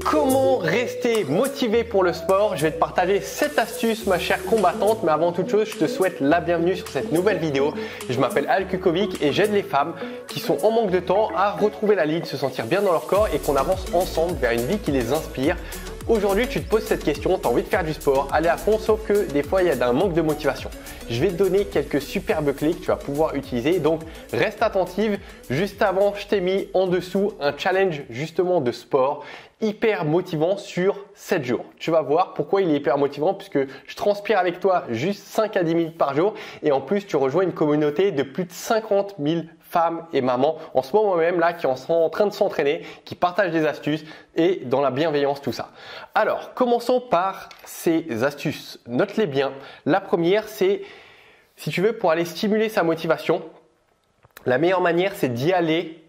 Comment rester motivé pour le sport? Je vais te partager 7 astuces, ma chère combattante, mais avant toute chose, je te souhaite la bienvenue sur cette nouvelle vidéo. Je m'appelle Al Kukovic et j'aide les femmes qui sont en manque de temps à retrouver la ligne, se sentir bien dans leur corps et qu'on avance ensemble vers une vie qui les inspire. Aujourd'hui, tu te poses cette question, tu as envie de faire du sport, aller à fond, sauf que des fois, il y a un manque de motivation. Je vais te donner quelques superbes clés que tu vas pouvoir utiliser, donc reste attentive. Juste avant, je t'ai mis en dessous un challenge justement de sport hyper motivant sur 7 jours. Tu vas voir pourquoi il est hyper motivant puisque je transpire avec toi juste 5 à 10 minutes par jour et en plus, tu rejoins une communauté de plus de 50 000 femmes et mamans en ce moment même là qui sont en train de s'entraîner, qui partagent des astuces et dans la bienveillance, tout ça. Alors, commençons par ces astuces. Note-les bien. La première, c'est si tu veux pour aller stimuler sa motivation, la meilleure manière, c'est d'y aller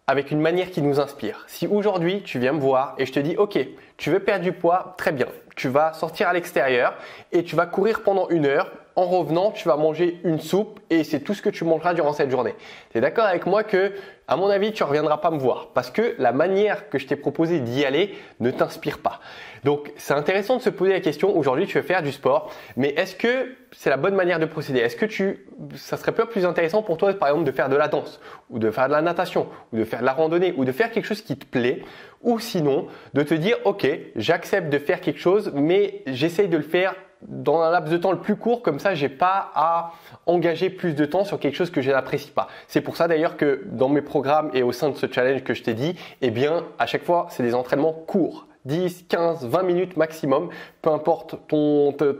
avec une manière qui nous inspire. Si aujourd'hui, tu viens me voir et je te dis, OK, tu veux perdre du poids, très bien. Tu vas sortir à l'extérieur et tu vas courir pendant 1 heure. En revenant, tu vas manger une soupe et c'est tout ce que tu mangeras durant cette journée. Tu es d'accord avec moi que, à mon avis, tu ne reviendras pas me voir parce que la manière que je t'ai proposé d'y aller ne t'inspire pas. Donc, c'est intéressant de se poser la question, aujourd'hui, tu veux faire du sport, mais est-ce que c'est la bonne manière de procéder? Est-ce que ça serait pas plus intéressant pour toi, par exemple, de faire de la danse ou de faire de la natation ou de faire de la randonnée ou de faire quelque chose qui te plaît ou sinon de te dire, OK, j'accepte de faire quelque chose, mais j'essaye de le faire dans un laps de temps le plus court, comme ça, j'ai pas à engager plus de temps sur quelque chose que je n'apprécie pas. C'est pour ça d'ailleurs que dans mes programmes et au sein de ce challenge que je t'ai dit, eh bien, à chaque fois, c'est des entraînements courts. 10, 15, 20 minutes maximum, peu importe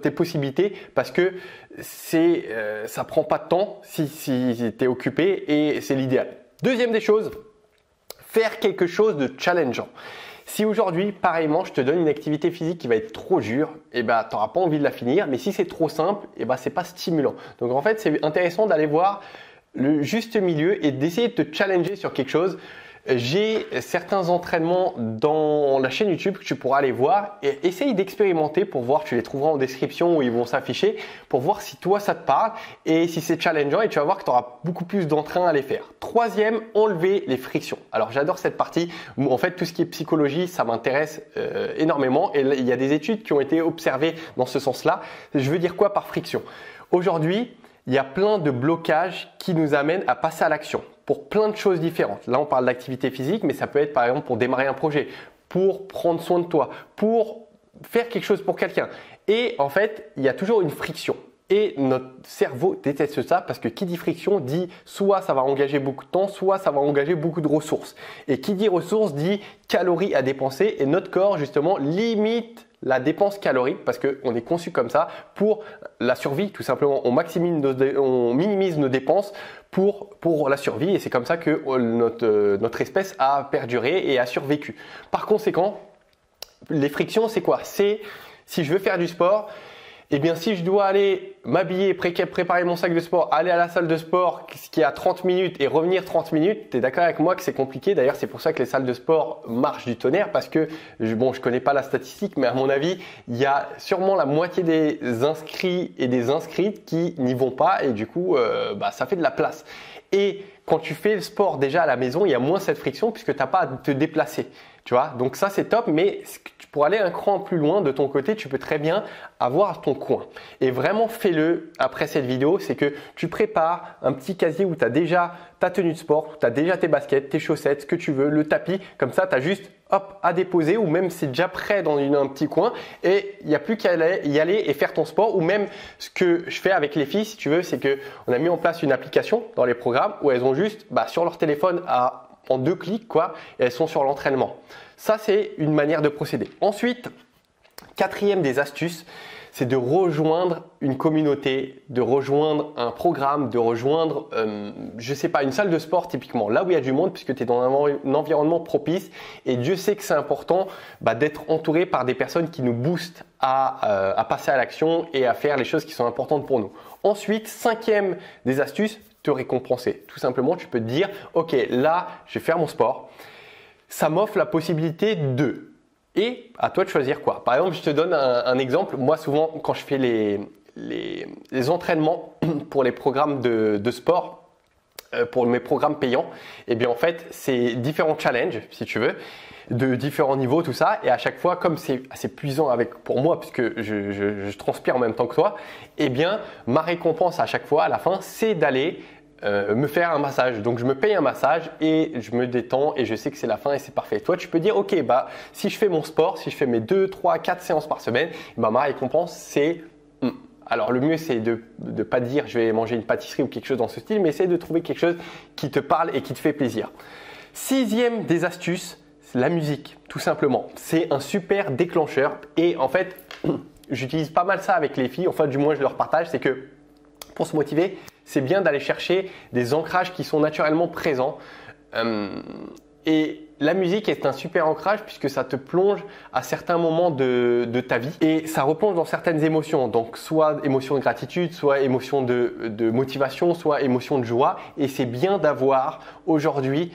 tes possibilités, parce que ça prend pas de temps si tu es occupé et c'est l'idéal. Deuxième des choses, faire quelque chose de challengeant. Si aujourd'hui, pareillement, je te donne une activité physique qui va être trop dure, tu n'auras pas envie de la finir. Mais si c'est trop simple, c'est pas stimulant. Donc en fait, c'est intéressant d'aller voir le juste milieu et d'essayer de te challenger sur quelque chose. J'ai certains entraînements dans la chaîne YouTube que tu pourras aller voir et essaye d'expérimenter pour voir, tu les trouveras en description où ils vont s'afficher pour voir si toi ça te parle et si c'est challengeant et tu vas voir que tu auras beaucoup plus d'entrain à les faire. Troisième, enlever les frictions. Alors j'adore cette partie où en fait tout ce qui est psychologie ça m'intéresse énormément et il y a des études qui ont été observées dans ce sens-là. Je veux dire quoi par friction? Aujourd'hui, il y a plein de blocages qui nous amènent à passer à l'action pour plein de choses différentes. Là, on parle d'activité physique, mais ça peut être par exemple pour démarrer un projet, pour prendre soin de toi, pour faire quelque chose pour quelqu'un. Et en fait, il y a toujours une friction. Et notre cerveau déteste ça parce que qui dit friction dit soit ça va engager beaucoup de temps, soit ça va engager beaucoup de ressources. Et qui dit ressources dit calories à dépenser et notre corps justement limite la dépense calorique parce qu'on est conçu comme ça pour la survie tout simplement. On minimise nos dépenses pour la survie et c'est comme ça que notre espèce a perduré et a survécu. Par conséquent, les frictions c'est quoi? C'est si je veux faire du sport, eh bien, si je dois aller m'habiller, préparer mon sac de sport, aller à la salle de sport, ce qui est à 30 minutes et revenir 30 minutes, tu es d'accord avec moi que c'est compliqué. D'ailleurs, c'est pour ça que les salles de sport marchent du tonnerre parce que, je connais pas la statistique, mais à mon avis, il y a sûrement la moitié des inscrits et des inscrites qui n'y vont pas et du coup, ça fait de la place. Et quand tu fais le sport déjà à la maison, il y a moins cette friction puisque tu n'as pas à te déplacer. Tu vois, donc ça c'est top, mais pour aller un cran plus loin de ton côté, tu peux très bien avoir ton coin. Et vraiment fais-le après cette vidéo, c'est que tu prépares un petit casier où tu as déjà ta tenue de sport, où tu as déjà tes baskets, tes chaussettes, ce que tu veux, le tapis. Comme ça, tu as juste à déposer ou même c'est déjà prêt dans un petit coin et il n'y a plus qu'à y aller et faire ton sport. Ou même ce que je fais avec les filles, si tu veux, c'est qu'on a mis en place une application dans les programmes où elles ont juste sur leur téléphone en 2 clics et elles sont sur l'entraînement. Ça, c'est une manière de procéder. Ensuite, quatrième des astuces, c'est de rejoindre une communauté, de rejoindre un programme, de rejoindre, une salle de sport typiquement, là où il y a du monde puisque tu es dans un environnement propice et Dieu sait que c'est important d'être entouré par des personnes qui nous boostent à passer à l'action et à faire les choses qui sont importantes pour nous. Ensuite, cinquième des astuces, te récompenser. Tout simplement, tu peux te dire, OK, là, je vais faire mon sport. Ça m'offre la possibilité de. Et à toi de choisir quoi. Par exemple, je te donne un exemple. Moi, souvent, quand je fais les entraînements pour les programmes de sport, pour mes programmes payants, eh bien en fait, c'est différents challenges, si tu veux. de différents niveaux, tout ça. Et à chaque fois, comme c'est assez puissant pour moi, puisque je transpire en même temps que toi, eh bien, ma récompense à chaque fois, à la fin, c'est d'aller me faire un massage. Donc je me paye un massage et je me détends et je sais que c'est la fin et c'est parfait. Toi, tu peux dire, ok, bah si je fais mon sport, si je fais mes 2, 3, 4 séances par semaine, bah, ma récompense c'est alors le mieux c'est de ne pas dire je vais manger une pâtisserie ou quelque chose dans ce style, mais essaye de trouver quelque chose qui te parle et qui te fait plaisir. 6e des astuces, la musique, tout simplement. C'est un super déclencheur et en fait, j'utilise pas mal ça avec les filles, enfin du moins je leur partage, c'est que pour se motiver, c'est bien d'aller chercher des ancrages qui sont naturellement présents. Et la musique est un super ancrage puisque ça te plonge à certains moments de ta vie et ça replonge dans certaines émotions. Donc soit émotion de gratitude, soit émotion de motivation, soit émotion de joie. Et c'est bien d'avoir aujourd'hui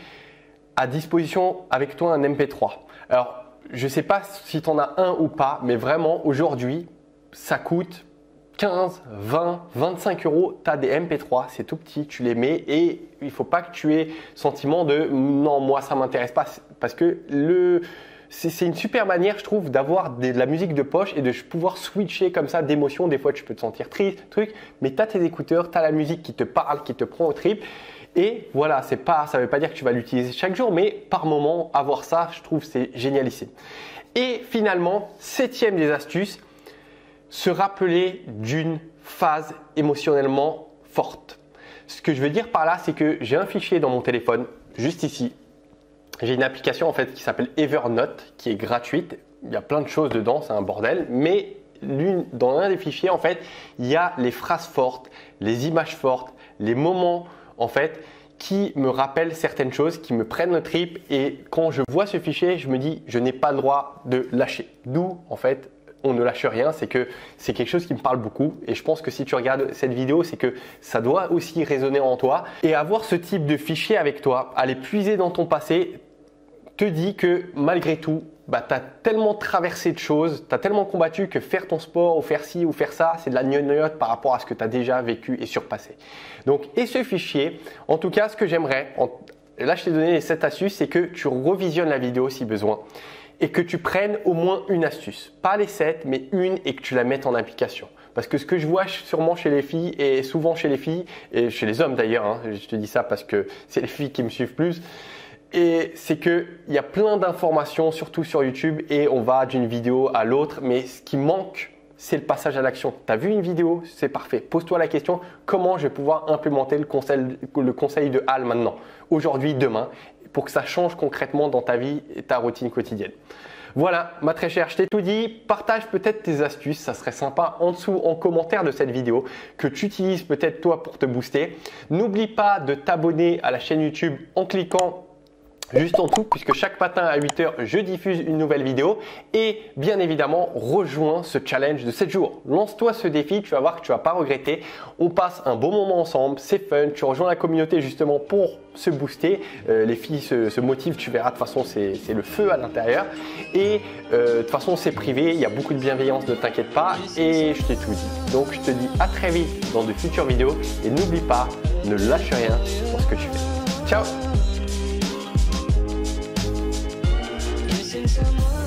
à disposition avec toi un MP3. Alors, je ne sais pas si tu en as un ou pas, mais vraiment aujourd'hui, ça coûte 15, 20, 25 euros, tu as des MP3, c'est tout petit, tu les mets et il ne faut pas que tu aies sentiment de non, moi ça ne m'intéresse pas parce que c'est une super manière, je trouve, d'avoir de la musique de poche et de pouvoir switcher comme ça d'émotions. Des fois, tu peux te sentir triste, mais tu as tes écouteurs, tu as la musique qui te parle, qui te prend au trip. Et voilà, ça ne veut pas dire que tu vas l'utiliser chaque jour, mais par moment, avoir ça, je trouve, c'est génialissime. Et finalement, 7e des astuces, se rappeler d'une phase émotionnellement forte. Ce que je veux dire par là, c'est que j'ai un fichier dans mon téléphone, juste ici. J'ai une application en fait qui s'appelle Evernote, qui est gratuite. Il y a plein de choses dedans, c'est un bordel. Mais dans l'un des fichiers, en fait, il y a les phrases fortes, les images fortes, les moments en fait qui me rappellent certaines choses, qui me prennent le trip. Et quand je vois ce fichier, je me dis, je n'ai pas le droit de lâcher. D'où en fait, on ne lâche rien, c'est que c'est quelque chose qui me parle beaucoup et je pense que si tu regardes cette vidéo, c'est que ça doit aussi résonner en toi et avoir ce type de fichier avec toi, aller puiser dans ton passé, te dit que malgré tout, bah, tu as tellement traversé de choses, tu as tellement combattu que faire ton sport ou faire ci ou faire ça, c'est de la gnognotte par rapport à ce que tu as déjà vécu et surpassé. Donc, et ce fichier, en tout cas, ce que j'aimerais, là je t'ai donné les 7 astuces, c'est que tu revisionnes la vidéo si besoin. Et que tu prennes au moins une astuce. Pas les 7, mais une et que tu la mettes en application. Parce que ce que je vois sûrement chez les filles et souvent chez les filles, et chez les hommes d'ailleurs, hein, je te dis ça parce que c'est les filles qui me suivent plus, et c'est qu'il y a plein d'informations, surtout sur YouTube, et on va d'une vidéo à l'autre, mais ce qui manque, c'est le passage à l'action. Tu as vu une vidéo, c'est parfait. Pose-toi la question, comment je vais pouvoir implémenter le conseil de Hal maintenant, aujourd'hui, demain, pour que ça change concrètement dans ta vie et ta routine quotidienne. Voilà, ma très chère, je t'ai tout dit. Partage peut-être tes astuces, ça serait sympa en dessous en commentaire de cette vidéo que tu utilises peut-être toi pour te booster. N'oublie pas de t'abonner à la chaîne YouTube en cliquant juste en dessous puisque chaque matin à 8 h, je diffuse une nouvelle vidéo et bien évidemment, rejoins ce challenge de 7 jours. Lance-toi ce défi, tu vas voir que tu ne vas pas regretter. On passe un bon moment ensemble, c'est fun, tu rejoins la communauté justement pour se booster. Les filles se motivent, tu verras, de toute façon, c'est le feu à l'intérieur. Et de toute façon, c'est privé, il y a beaucoup de bienveillance, ne t'inquiète pas et je t'ai tout dit. Donc, je te dis à très vite dans de futures vidéos et n'oublie pas, ne lâche rien dans ce que tu fais. Ciao! Someone